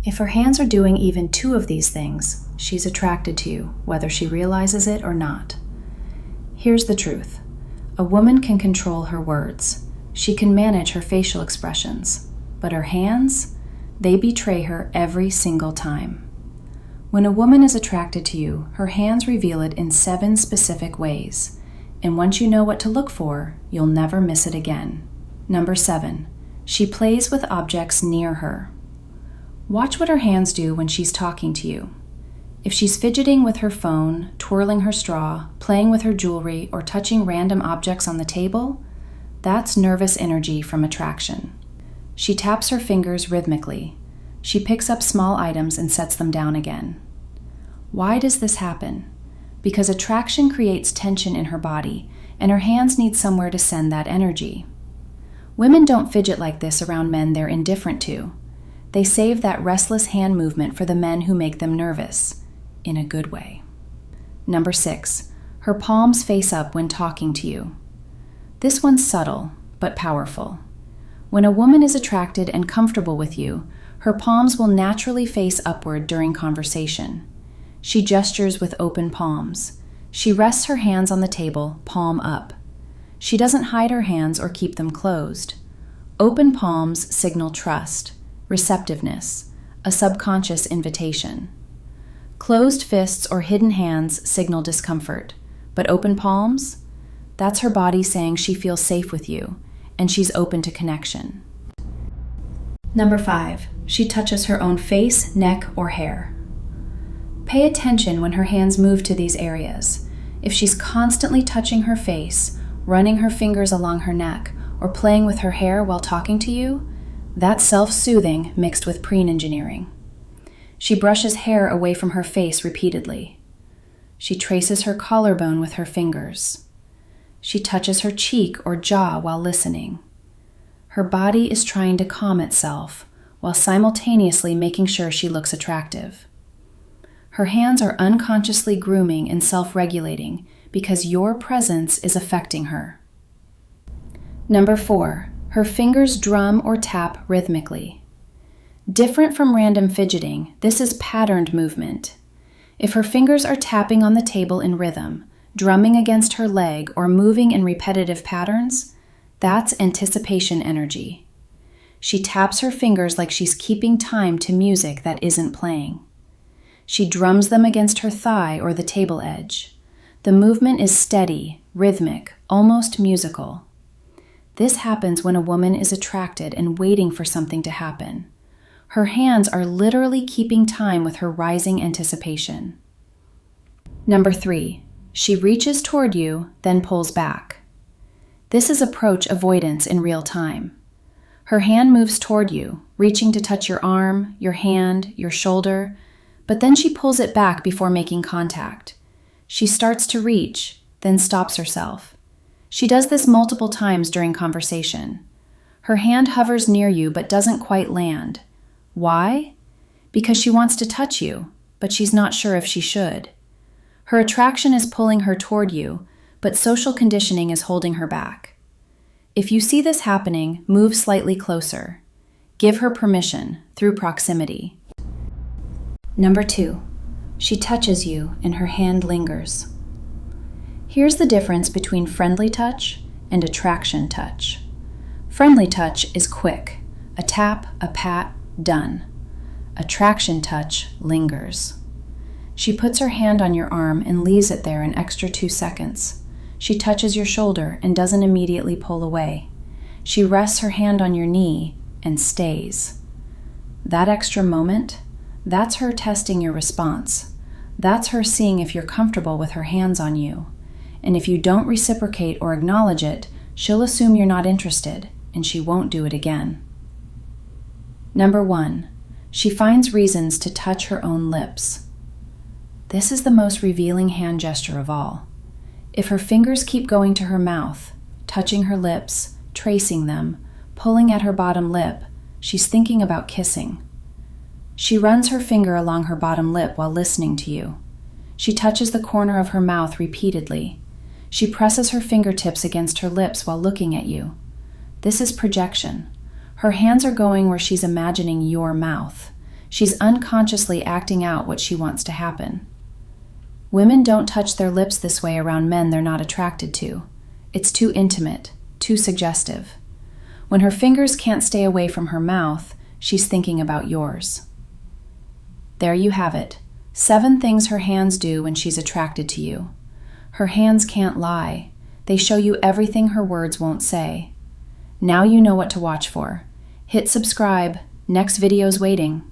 If her hands are doing even two of these things, she's attracted to you, whether she realizes it or not. Here's the truth. A woman can control her words. She can manage her facial expressions. But her hands, they betray her every single time. When a woman is attracted to you, her hands reveal it in 7 specific ways. And once you know what to look for, you'll never miss it again. Number 7, she plays with objects near her. Watch what her hands do when she's talking to you. If she's fidgeting with her phone, twirling her straw, playing with her jewelry, or touching random objects on the table, that's nervous energy from attraction. She taps her fingers rhythmically. She picks up small items and sets them down again. Why does this happen? Because attraction creates tension in her body, and her hands need somewhere to send that energy. Women don't fidget like this around men they're indifferent to. They save that restless hand movement for the men who make them nervous, in a good way. Number 6, her palms face up when talking to you. This one's subtle, but powerful. When a woman is attracted and comfortable with you, her palms will naturally face upward during conversation. She gestures with open palms. She rests her hands on the table, palm up. She doesn't hide her hands or keep them closed. Open palms signal trust, receptiveness, a subconscious invitation. Closed fists or hidden hands signal discomfort, but open palms? That's her body saying she feels safe with you, and she's open to connection. Number 5, she touches her own face, neck, or hair. Pay attention when her hands move to these areas. If she's constantly touching her face, running her fingers along her neck, or playing with her hair while talking to you, that's self-soothing mixed with pre-engineering. She brushes hair away from her face repeatedly. She traces her collarbone with her fingers. She touches her cheek or jaw while listening. Her body is trying to calm itself while simultaneously making sure she looks attractive. Her hands are unconsciously grooming and self-regulating because your presence is affecting her. Number 4, her fingers drum or tap rhythmically. Different from random fidgeting, this is patterned movement. If her fingers are tapping on the table in rhythm, drumming against her leg, or moving in repetitive patterns, that's anticipation energy. She taps her fingers like she's keeping time to music that isn't playing. She drums them against her thigh or the table edge. The movement is steady, rhythmic, almost musical. This happens when a woman is attracted and waiting for something to happen. Her hands are literally keeping time with her rising anticipation. Number 3, she reaches toward you, then pulls back. This is approach avoidance in real time. Her hand moves toward you, reaching to touch your arm, your hand, your shoulder, but then she pulls it back before making contact. She starts to reach, then stops herself. She does this multiple times during conversation. Her hand hovers near you but doesn't quite land. Why? Because she wants to touch you, but she's not sure if she should. Her attraction is pulling her toward you, but social conditioning is holding her back. If you see this happening, move slightly closer. Give her permission through proximity. Number 2, she touches you and her hand lingers. Here's the difference between friendly touch and attraction touch. Friendly touch is quick, a tap, a pat, done. Attraction touch lingers. She puts her hand on your arm and leaves it there an extra 2 seconds. She touches your shoulder and doesn't immediately pull away. She rests her hand on your knee and stays. That extra moment, that's her testing your response. That's her seeing if you're comfortable with her hands on you. And if you don't reciprocate or acknowledge it, she'll assume you're not interested, and she won't do it again. Number 1, she finds reasons to touch her own lips. This is the most revealing hand gesture of all. If her fingers keep going to her mouth, touching her lips, tracing them, pulling at her bottom lip, she's thinking about kissing. She runs her finger along her bottom lip while listening to you. She touches the corner of her mouth repeatedly. She presses her fingertips against her lips while looking at you. This is projection. Her hands are going where she's imagining your mouth. She's unconsciously acting out what she wants to happen. Women don't touch their lips this way around men they're not attracted to. It's too intimate, too suggestive. When her fingers can't stay away from her mouth, she's thinking about yours. There you have it. 7 things her hands do when she's attracted to you. Her hands can't lie. They show you everything her words won't say. Now you know what to watch for. Hit subscribe. Next video's waiting.